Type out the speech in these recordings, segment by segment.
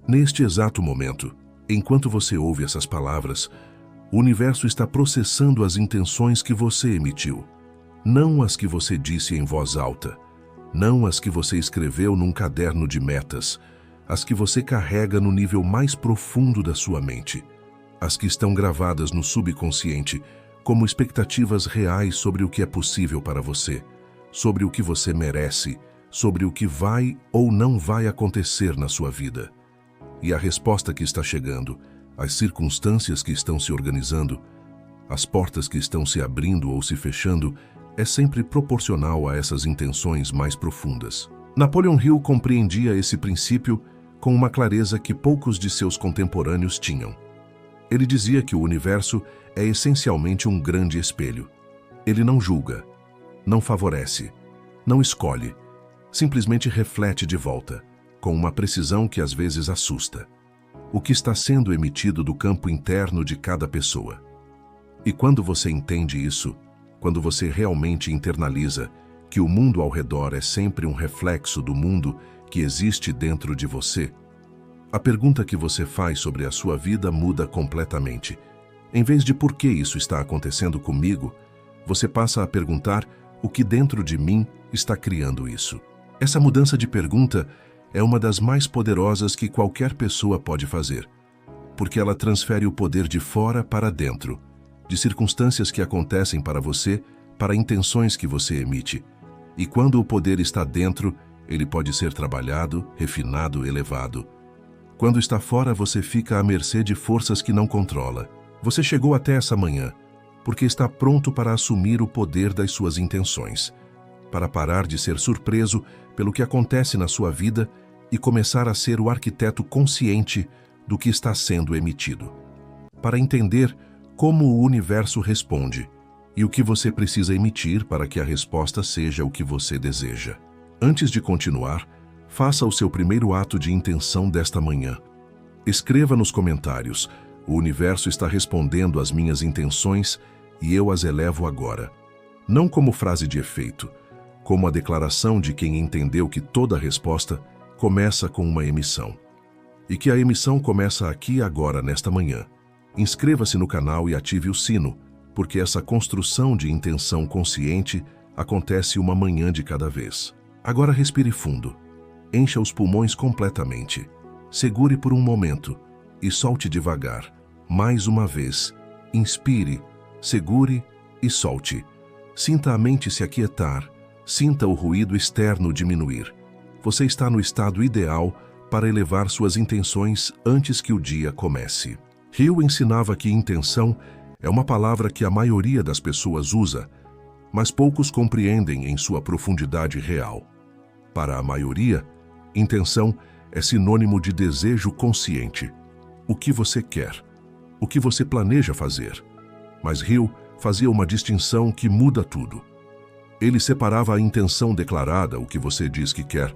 Neste exato momento, enquanto você ouve essas palavras, o universo está processando as intenções que você emitiu, não as que você disse em voz alta, não as que você escreveu num caderno de metas, as que você carrega no nível mais profundo da sua mente, as que estão gravadas no subconsciente como expectativas reais sobre o que é possível para você, sobre o que você merece, sobre o que vai ou não vai acontecer na sua vida. E a resposta que está chegando, as circunstâncias que estão se organizando, as portas que estão se abrindo ou se fechando, é sempre proporcional a essas intenções mais profundas. Napoleon Hill compreendia esse princípio com uma clareza que poucos de seus contemporâneos tinham. Ele dizia que o universo é essencialmente um grande espelho. Ele não julga, não favorece, não escolhe, simplesmente reflete de volta, com uma precisão que às vezes assusta, o que está sendo emitido do campo interno de cada pessoa. E quando você entende isso, quando você realmente internaliza que o mundo ao redor é sempre um reflexo do mundo que existe dentro de você, a pergunta que você faz sobre a sua vida muda completamente. Em vez de por que isso está acontecendo comigo, você passa a perguntar o que dentro de mim está criando isso. Essa mudança de pergunta é uma das mais poderosas que qualquer pessoa pode fazer, porque ela transfere o poder de fora para dentro, de circunstâncias que acontecem para você, para intenções que você emite. E quando o poder está dentro, ele pode ser trabalhado, refinado, elevado. Quando está fora, você fica à mercê de forças que não controla. Você chegou até essa manhã porque está pronto para assumir o poder das suas intenções, para parar de ser surpreso pelo que acontece na sua vida e começar a ser o arquiteto consciente do que está sendo emitido. Para entender como o universo responde e o que você precisa emitir para que a resposta seja o que você deseja. Antes de continuar, faça o seu primeiro ato de intenção desta manhã. Escreva nos comentários: o universo está respondendo às minhas intenções e eu as elevo agora. Não como frase de efeito, como a declaração de quem entendeu que toda resposta começa com uma emissão. E que a emissão começa aqui agora, nesta manhã. Inscreva-se no canal e ative o sino, porque essa construção de intenção consciente acontece uma manhã de cada vez. Agora respire fundo. Encha os pulmões completamente. Segure por um momento e solte devagar. Mais uma vez. Inspire, segure e solte. Sinta a mente se aquietar. Sinta o ruído externo diminuir. Você está no estado ideal para elevar suas intenções antes que o dia comece. Hill ensinava que intenção é uma palavra que a maioria das pessoas usa, mas poucos compreendem em sua profundidade real. Para a maioria, intenção é sinônimo de desejo consciente. O que você quer, o que você planeja fazer. Mas Hill fazia uma distinção que muda tudo. Ele separava a intenção declarada, o que você diz que quer,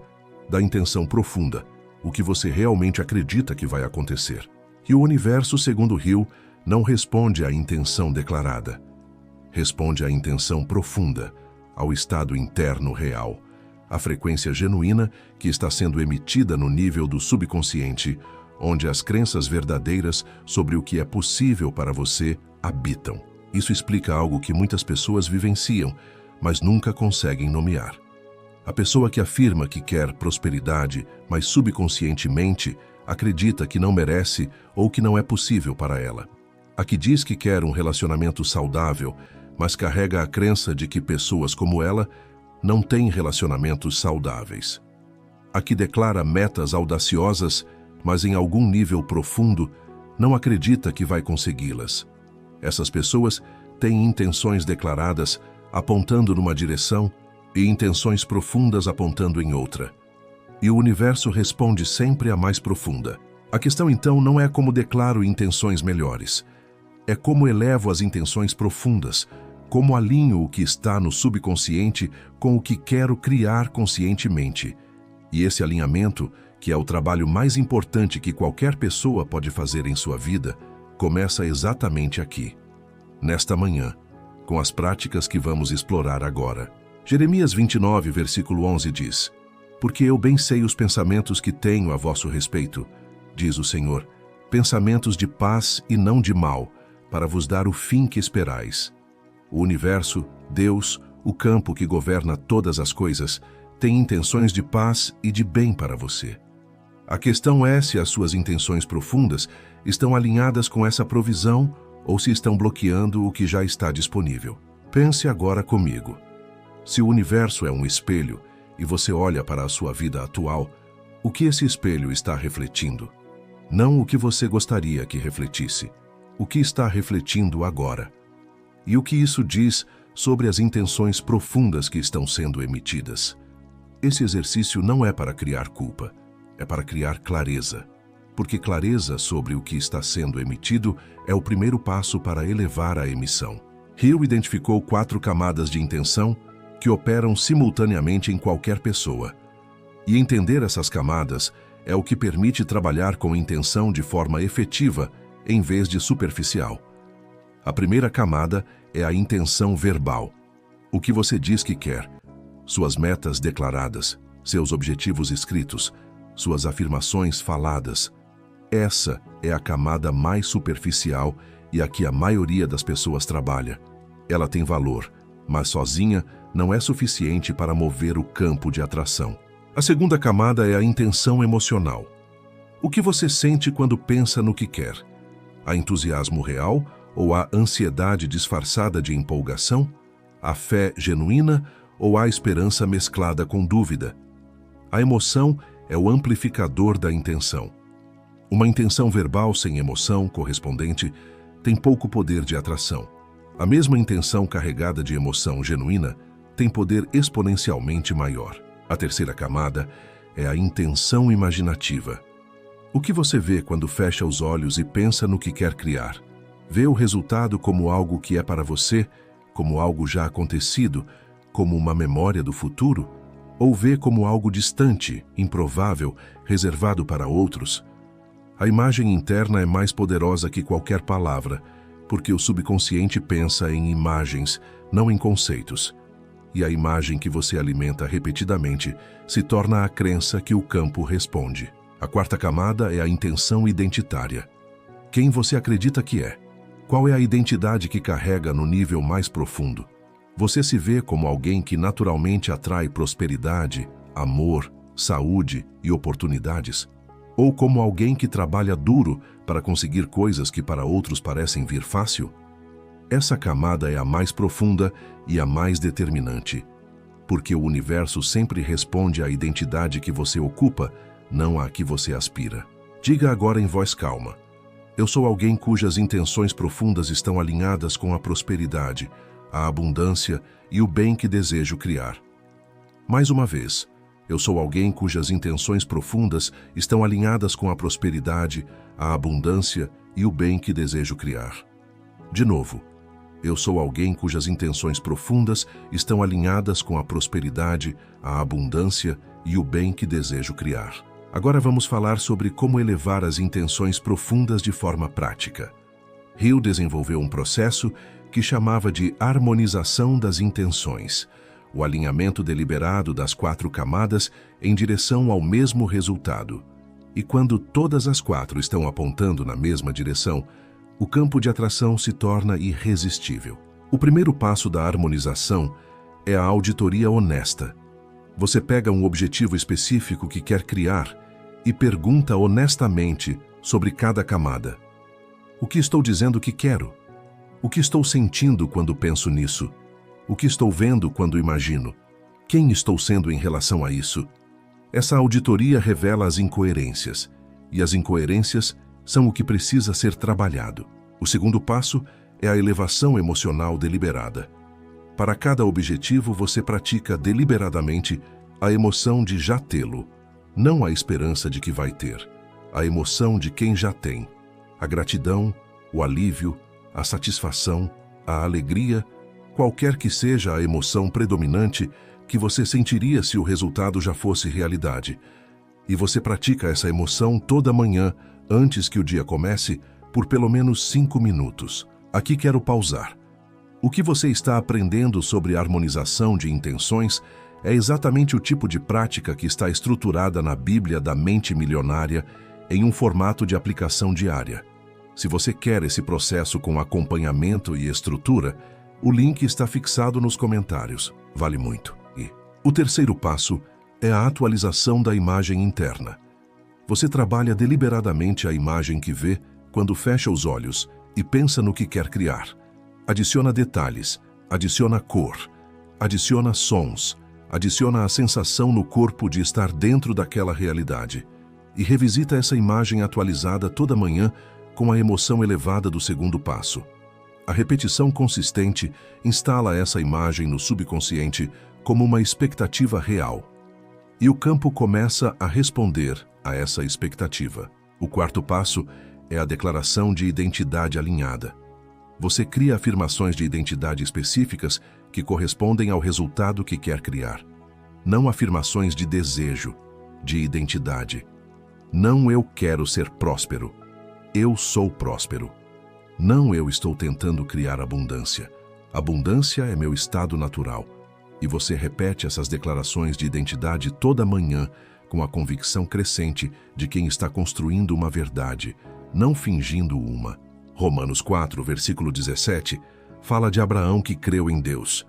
da intenção profunda, o que você realmente acredita que vai acontecer. E o universo, segundo Hill, não responde à intenção declarada. Responde à intenção profunda, ao estado interno real, à frequência genuína que está sendo emitida no nível do subconsciente, onde as crenças verdadeiras sobre o que é possível para você habitam. Isso explica algo que muitas pessoas vivenciam, mas nunca conseguem nomear. A pessoa que afirma que quer prosperidade, mas subconscientemente acredita que não merece ou que não é possível para ela. A que diz que quer um relacionamento saudável, mas carrega a crença de que pessoas como ela não têm relacionamentos saudáveis. A que declara metas audaciosas, mas em algum nível profundo não acredita que vai consegui-las. Essas pessoas têm intenções declaradas apontando numa direção e intenções profundas apontando em outra. E o universo responde sempre à mais profunda. A questão então não é como declaro intenções melhores. É como elevo as intenções profundas, como alinho o que está no subconsciente com o que quero criar conscientemente. E esse alinhamento, que é o trabalho mais importante que qualquer pessoa pode fazer em sua vida, começa exatamente aqui, nesta manhã, com as práticas que vamos explorar agora. Jeremias 29, versículo 11 diz: Porque eu bem sei os pensamentos que tenho a vosso respeito, diz o Senhor, pensamentos de paz e não de mal, para vos dar o fim que esperais. O universo, Deus, o campo que governa todas as coisas, tem intenções de paz e de bem para você. A questão é se as suas intenções profundas estão alinhadas com essa provisão ou se estão bloqueando o que já está disponível. Pense agora comigo. Se o universo é um espelho e você olha para a sua vida atual, o que esse espelho está refletindo? Não o que você gostaria que refletisse, o que está refletindo agora. E o que isso diz sobre as intenções profundas que estão sendo emitidas? Esse exercício não é para criar culpa, é para criar clareza, porque clareza sobre o que está sendo emitido é o primeiro passo para elevar a emissão. Hill identificou 4 camadas de intenção que operam simultaneamente em qualquer pessoa. E entender essas camadas é o que permite trabalhar com intenção de forma efetiva em vez de superficial. A primeira camada é a intenção verbal. O que você diz que quer, suas metas declaradas, seus objetivos escritos, suas afirmações faladas. Essa é a camada mais superficial e a que a maioria das pessoas trabalha. Ela tem valor, mas sozinha não é suficiente para mover o campo de atração. A segunda camada é a intenção emocional. O que você sente quando pensa no que quer? Há entusiasmo real ou há ansiedade disfarçada de empolgação? Há fé genuína ou há esperança mesclada com dúvida? A emoção é o amplificador da intenção. Uma intenção verbal sem emoção correspondente tem pouco poder de atração. A mesma intenção carregada de emoção genuína tem poder exponencialmente maior. A terceira camada é a intenção imaginativa. O que você vê quando fecha os olhos e pensa no que quer criar? Vê o resultado como algo que é para você, como algo já acontecido, como uma memória do futuro? Ou vê como algo distante, improvável, reservado para outros? A imagem interna é mais poderosa que qualquer palavra, porque o subconsciente pensa em imagens, não em conceitos. E a imagem que você alimenta repetidamente se torna a crença que o campo responde. A quarta camada é a intenção identitária. Quem você acredita que é? Qual é a identidade que carrega no nível mais profundo? Você se vê como alguém que naturalmente atrai prosperidade, amor, saúde e oportunidades? Ou como alguém que trabalha duro para conseguir coisas que para outros parecem vir fácil? Essa camada é a mais profunda e a mais determinante, porque o universo sempre responde à identidade que você ocupa, não à que você aspira. Diga agora em voz calma: eu sou alguém cujas intenções profundas estão alinhadas com a prosperidade, a abundância e o bem que desejo criar. Mais uma vez, eu sou alguém cujas intenções profundas estão alinhadas com a prosperidade, a abundância e o bem que desejo criar. De novo, eu sou alguém cujas intenções profundas estão alinhadas com a prosperidade, a abundância e o bem que desejo criar. Agora vamos falar sobre como elevar as intenções profundas de forma prática. Hill desenvolveu um processo que chamava de harmonização das intenções, o alinhamento deliberado das 4 camadas em direção ao mesmo resultado. E quando todas as 4 estão apontando na mesma direção, o campo de atração se torna irresistível. O primeiro passo da harmonização é a auditoria honesta. Você pega um objetivo específico que quer criar e pergunta honestamente sobre cada camada. O que estou dizendo que quero? O que estou sentindo quando penso nisso? O que estou vendo quando imagino? Quem estou sendo em relação a isso? Essa auditoria revela as incoerências, e as incoerências são o que precisa ser trabalhado. O segundo passo é a elevação emocional deliberada. Para cada objetivo, você pratica deliberadamente a emoção de já tê-lo, não a esperança de que vai ter, a emoção de quem já tem, a gratidão, o alívio, a satisfação, a alegria, qualquer que seja a emoção predominante que você sentiria se o resultado já fosse realidade. E você pratica essa emoção toda manhã, antes que o dia comece, por pelo menos 5 minutos. Aqui quero pausar. O que você está aprendendo sobre harmonização de intenções é exatamente o tipo de prática que está estruturada na Bíblia da Mente Milionária em um formato de aplicação diária. Se você quer esse processo com acompanhamento e estrutura, o link está fixado nos comentários. Vale muito. E o terceiro passo é a atualização da imagem interna. Você trabalha deliberadamente a imagem que vê quando fecha os olhos e pensa no que quer criar. Adiciona detalhes, adiciona cor, adiciona sons, adiciona a sensação no corpo de estar dentro daquela realidade e revisita essa imagem atualizada toda manhã com a emoção elevada do segundo passo. A repetição consistente instala essa imagem no subconsciente como uma expectativa real. E o campo começa a responder a essa expectativa. O quarto passo é a declaração de identidade alinhada. Você cria afirmações de identidade específicas que correspondem ao resultado que quer criar. Não afirmações de desejo, de identidade. Não eu quero ser próspero. Eu sou próspero. Não eu estou tentando criar abundância. Abundância é meu estado natural. E você repete essas declarações de identidade toda manhã com a convicção crescente de quem está construindo uma verdade, não fingindo uma. Romanos 4, versículo 17, fala de Abraão que creu em Deus,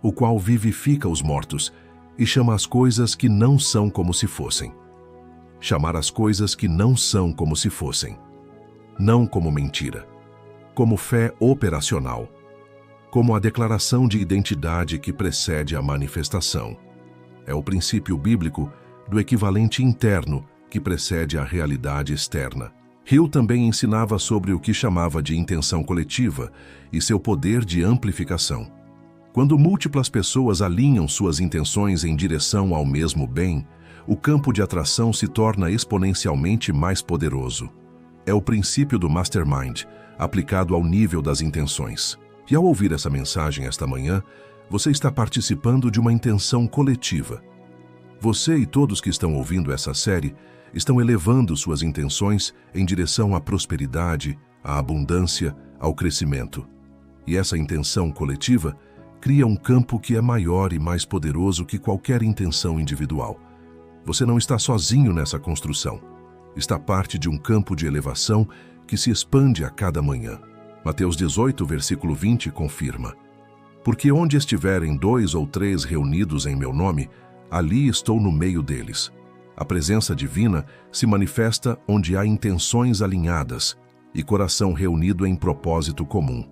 o qual vivifica os mortos e chama as coisas que não são como se fossem. Chamar as coisas que não são como se fossem. Não como mentira. Como fé operacional. Como a declaração de identidade que precede a manifestação. É o princípio bíblico do equivalente interno que precede a realidade externa. Hill também ensinava sobre o que chamava de intenção coletiva e seu poder de amplificação. Quando múltiplas pessoas alinham suas intenções em direção ao mesmo bem, o campo de atração se torna exponencialmente mais poderoso. É o princípio do Mastermind, aplicado ao nível das intenções. E ao ouvir essa mensagem esta manhã, você está participando de uma intenção coletiva. Você e todos que estão ouvindo essa série estão elevando suas intenções em direção à prosperidade, à abundância, ao crescimento. E essa intenção coletiva cria um campo que é maior e mais poderoso que qualquer intenção individual. Você não está sozinho nessa construção. Está parte de um campo de elevação que se expande a cada manhã. Mateus 18, versículo 20 confirma: Porque onde estiverem 2 ou 3 reunidos em meu nome, ali estou no meio deles. A presença divina se manifesta onde há intenções alinhadas e coração reunido em propósito comum.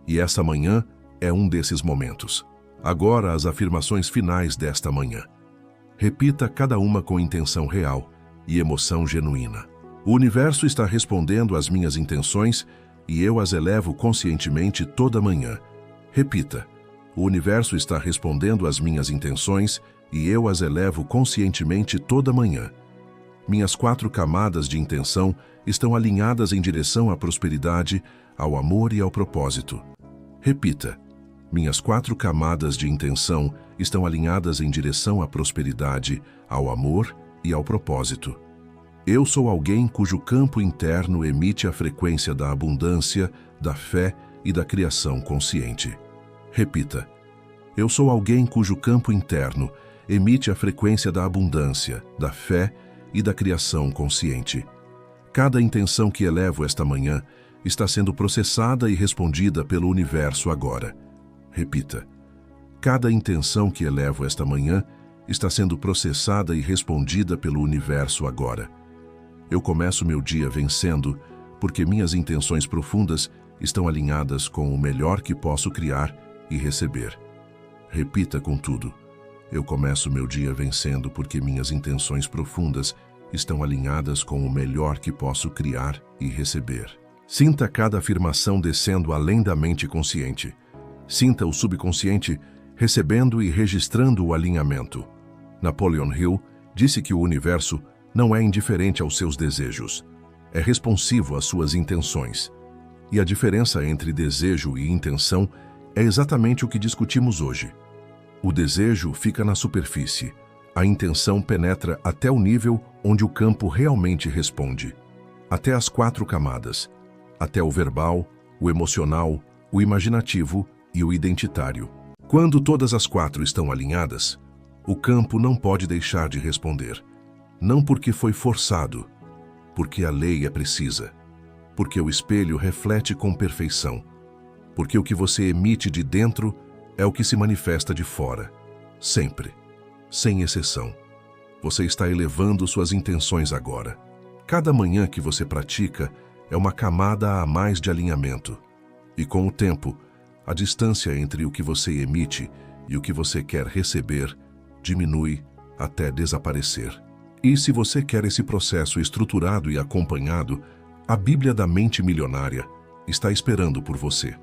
E essa manhã é um desses momentos. Agora as afirmações finais desta manhã. Repita cada uma com intenção real e emoção genuína. O universo está respondendo às minhas intenções e eu as elevo conscientemente toda manhã. Repita: o universo está respondendo às minhas intenções e eu as elevo conscientemente toda manhã. Minhas 4 camadas de intenção estão alinhadas em direção à prosperidade, ao amor e ao propósito. Repita: minhas 4 camadas de intenção estão alinhadas em direção à prosperidade, ao amor e ao propósito. Eu sou alguém cujo campo interno emite a frequência da abundância, da fé e da criação consciente. Repita: eu sou alguém cujo campo interno emite a frequência da abundância, da fé e da criação consciente. Cada intenção que elevo esta manhã está sendo processada e respondida pelo universo agora. Repita: cada intenção que elevo esta manhã está sendo processada e respondida pelo universo agora. Eu começo meu dia vencendo, porque minhas intenções profundas estão alinhadas com o melhor que posso criar e receber. Repita com tudo: eu começo meu dia vencendo porque minhas intenções profundas estão alinhadas com o melhor que posso criar e receber. Sinta cada afirmação descendo além da mente consciente. Sinta o subconsciente recebendo e registrando o alinhamento. Napoleon Hill disse que o universo não é indiferente aos seus desejos. É responsivo às suas intenções. E a diferença entre desejo e intenção é exatamente o que discutimos hoje. O desejo fica na superfície. A intenção penetra até o nível onde o campo realmente responde. Até as 4 camadas. Até o verbal, o emocional, o imaginativo e o identitário. Quando todas as 4 estão alinhadas, o campo não pode deixar de responder. Não porque foi forçado, porque a lei é precisa, porque o espelho reflete com perfeição, porque o que você emite de dentro é o que se manifesta de fora, sempre, sem exceção. Você está elevando suas intenções agora. Cada manhã que você pratica é uma camada a mais de alinhamento. E com o tempo, a distância entre o que você emite e o que você quer receber diminui até desaparecer. E se você quer esse processo estruturado e acompanhado, a Bíblia da Mente Milionária está esperando por você.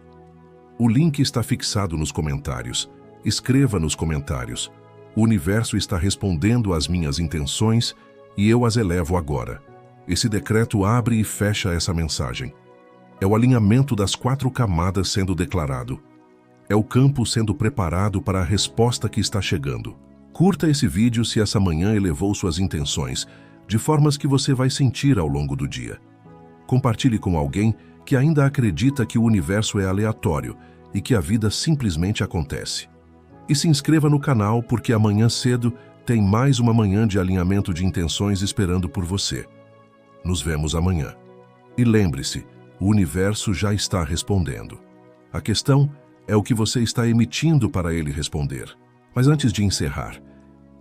O link está fixado nos comentários. Escreva nos comentários. O universo está respondendo às minhas intenções e eu as elevo agora. Esse decreto abre e fecha essa mensagem. É o alinhamento das 4 camadas sendo declarado. É o campo sendo preparado para a resposta que está chegando. Curta esse vídeo se essa manhã elevou suas intenções, de formas que você vai sentir ao longo do dia. Compartilhe com alguém que ainda acredita que o universo é aleatório e que a vida simplesmente acontece. E se inscreva no canal porque amanhã cedo tem mais uma manhã de alinhamento de intenções esperando por você. Nos vemos amanhã. E lembre-se, o universo já está respondendo. A questão é o que você está emitindo para ele responder. Mas antes de encerrar,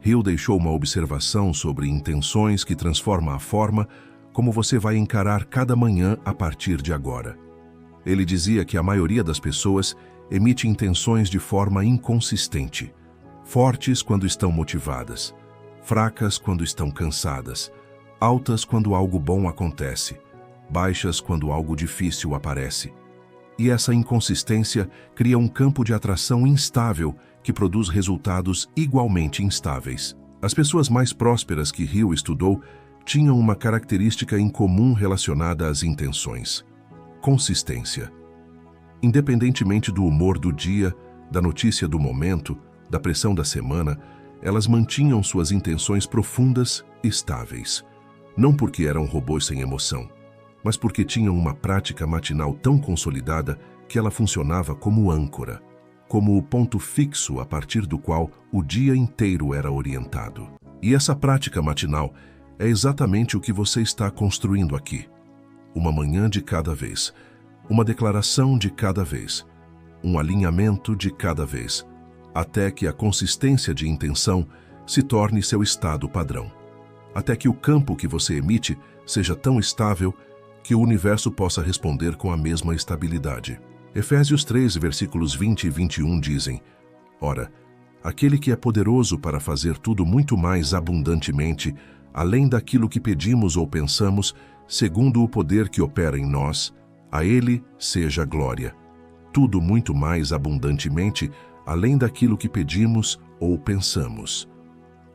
Hill deixou uma observação sobre intenções que transforma a forma como você vai encarar cada manhã a partir de agora. Ele dizia que a maioria das pessoas emite intenções de forma inconsistente, fortes quando estão motivadas, fracas quando estão cansadas, altas quando algo bom acontece, baixas quando algo difícil aparece. E essa inconsistência cria um campo de atração instável que produz resultados igualmente instáveis. As pessoas mais prósperas que Hill estudou tinham uma característica em comum relacionada às intenções: consistência. Independentemente do humor do dia, da notícia do momento, da pressão da semana, elas mantinham suas intenções profundas e estáveis. Não porque eram robôs sem emoção, mas porque tinham uma prática matinal tão consolidada que ela funcionava como âncora, como o ponto fixo a partir do qual o dia inteiro era orientado. E essa prática matinal é exatamente o que você está construindo aqui. Uma manhã de cada vez, uma declaração de cada vez, um alinhamento de cada vez, até que a consistência de intenção se torne seu estado padrão. Até que o campo que você emite seja tão estável que o universo possa responder com a mesma estabilidade. Efésios 3, versículos 20 e 21 dizem: Ora, aquele que é poderoso para fazer tudo muito mais abundantemente, além daquilo que pedimos ou pensamos, segundo o poder que opera em nós, a Ele seja glória. Tudo muito mais abundantemente, além daquilo que pedimos ou pensamos.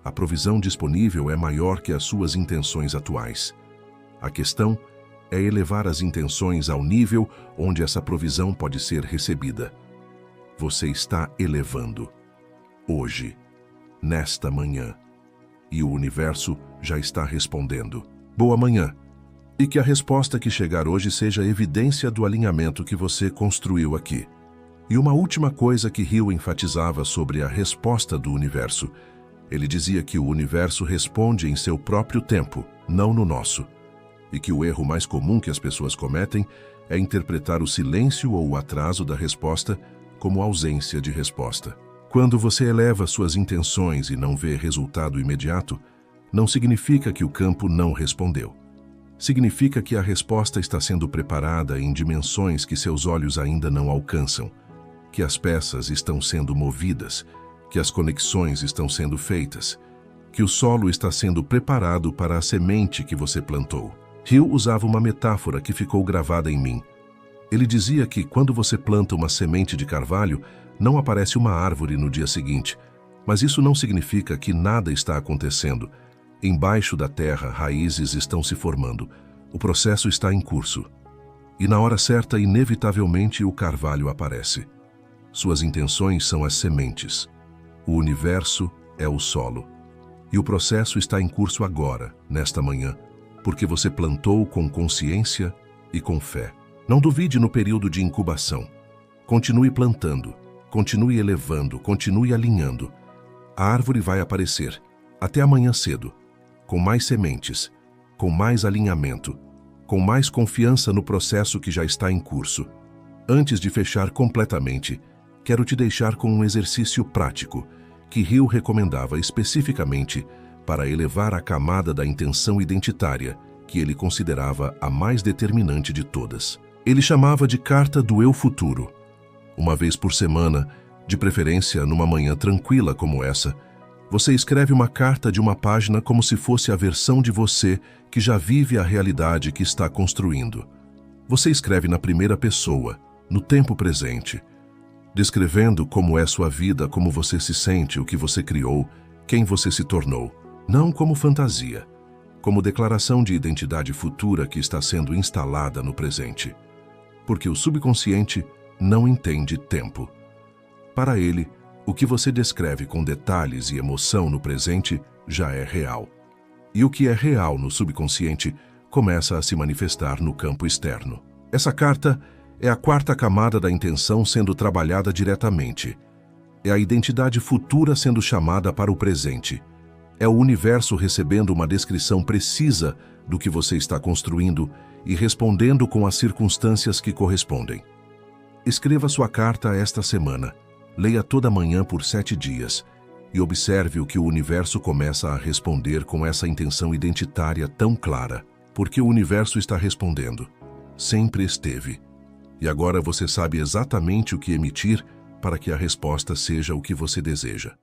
A provisão disponível é maior que as suas intenções atuais. A questão é elevar as intenções ao nível onde essa provisão pode ser recebida. Você está elevando. Hoje, nesta manhã. E o universo já está respondendo. Boa manhã. E que a resposta que chegar hoje seja evidência do alinhamento que você construiu aqui. E uma última coisa que Hill enfatizava sobre a resposta do universo. Ele dizia que o universo responde em seu próprio tempo, não no nosso. E que o erro mais comum que as pessoas cometem é interpretar o silêncio ou o atraso da resposta como ausência de resposta. Quando você eleva suas intenções e não vê resultado imediato, não significa que o campo não respondeu. Significa que a resposta está sendo preparada em dimensões que seus olhos ainda não alcançam, que as peças estão sendo movidas, que as conexões estão sendo feitas, que o solo está sendo preparado para a semente que você plantou. Hill usava uma metáfora que ficou gravada em mim. Ele dizia que quando você planta uma semente de carvalho, não aparece uma árvore no dia seguinte, mas isso não significa que nada está acontecendo. Embaixo da terra, raízes estão se formando. O processo está em curso. E na hora certa, inevitavelmente, o carvalho aparece. Suas intenções são as sementes. O universo é o solo. E o processo está em curso agora, nesta manhã, porque você plantou com consciência e com fé. Não duvide no período de incubação. Continue plantando, continue elevando, continue alinhando. A árvore vai aparecer, até amanhã cedo, com mais sementes, com mais alinhamento, com mais confiança no processo que já está em curso. Antes de fechar completamente, quero te deixar com um exercício prático que Hill recomendava especificamente para elevar a camada da intenção identitária, que ele considerava a mais determinante de todas. Ele chamava de Carta do Eu Futuro. Uma vez por semana, de preferência numa manhã tranquila como essa, você escreve uma carta de uma página como se fosse a versão de você que já vive a realidade que está construindo. Você escreve na primeira pessoa, no tempo presente, descrevendo como é sua vida, como você se sente, o que você criou, quem você se tornou. Não como fantasia, como declaração de identidade futura que está sendo instalada no presente. Porque o subconsciente não entende tempo. Para ele, o que você descreve com detalhes e emoção no presente já é real. E o que é real no subconsciente começa a se manifestar no campo externo. Essa carta é a quarta camada da intenção sendo trabalhada diretamente. É a identidade futura sendo chamada para o presente. É o universo recebendo uma descrição precisa do que você está construindo e respondendo com as circunstâncias que correspondem. Escreva sua carta esta semana. Leia toda manhã por 7 dias e observe o que o universo começa a responder com essa intenção identitária tão clara. Porque o universo está respondendo. Sempre esteve. E agora você sabe exatamente o que emitir para que a resposta seja o que você deseja.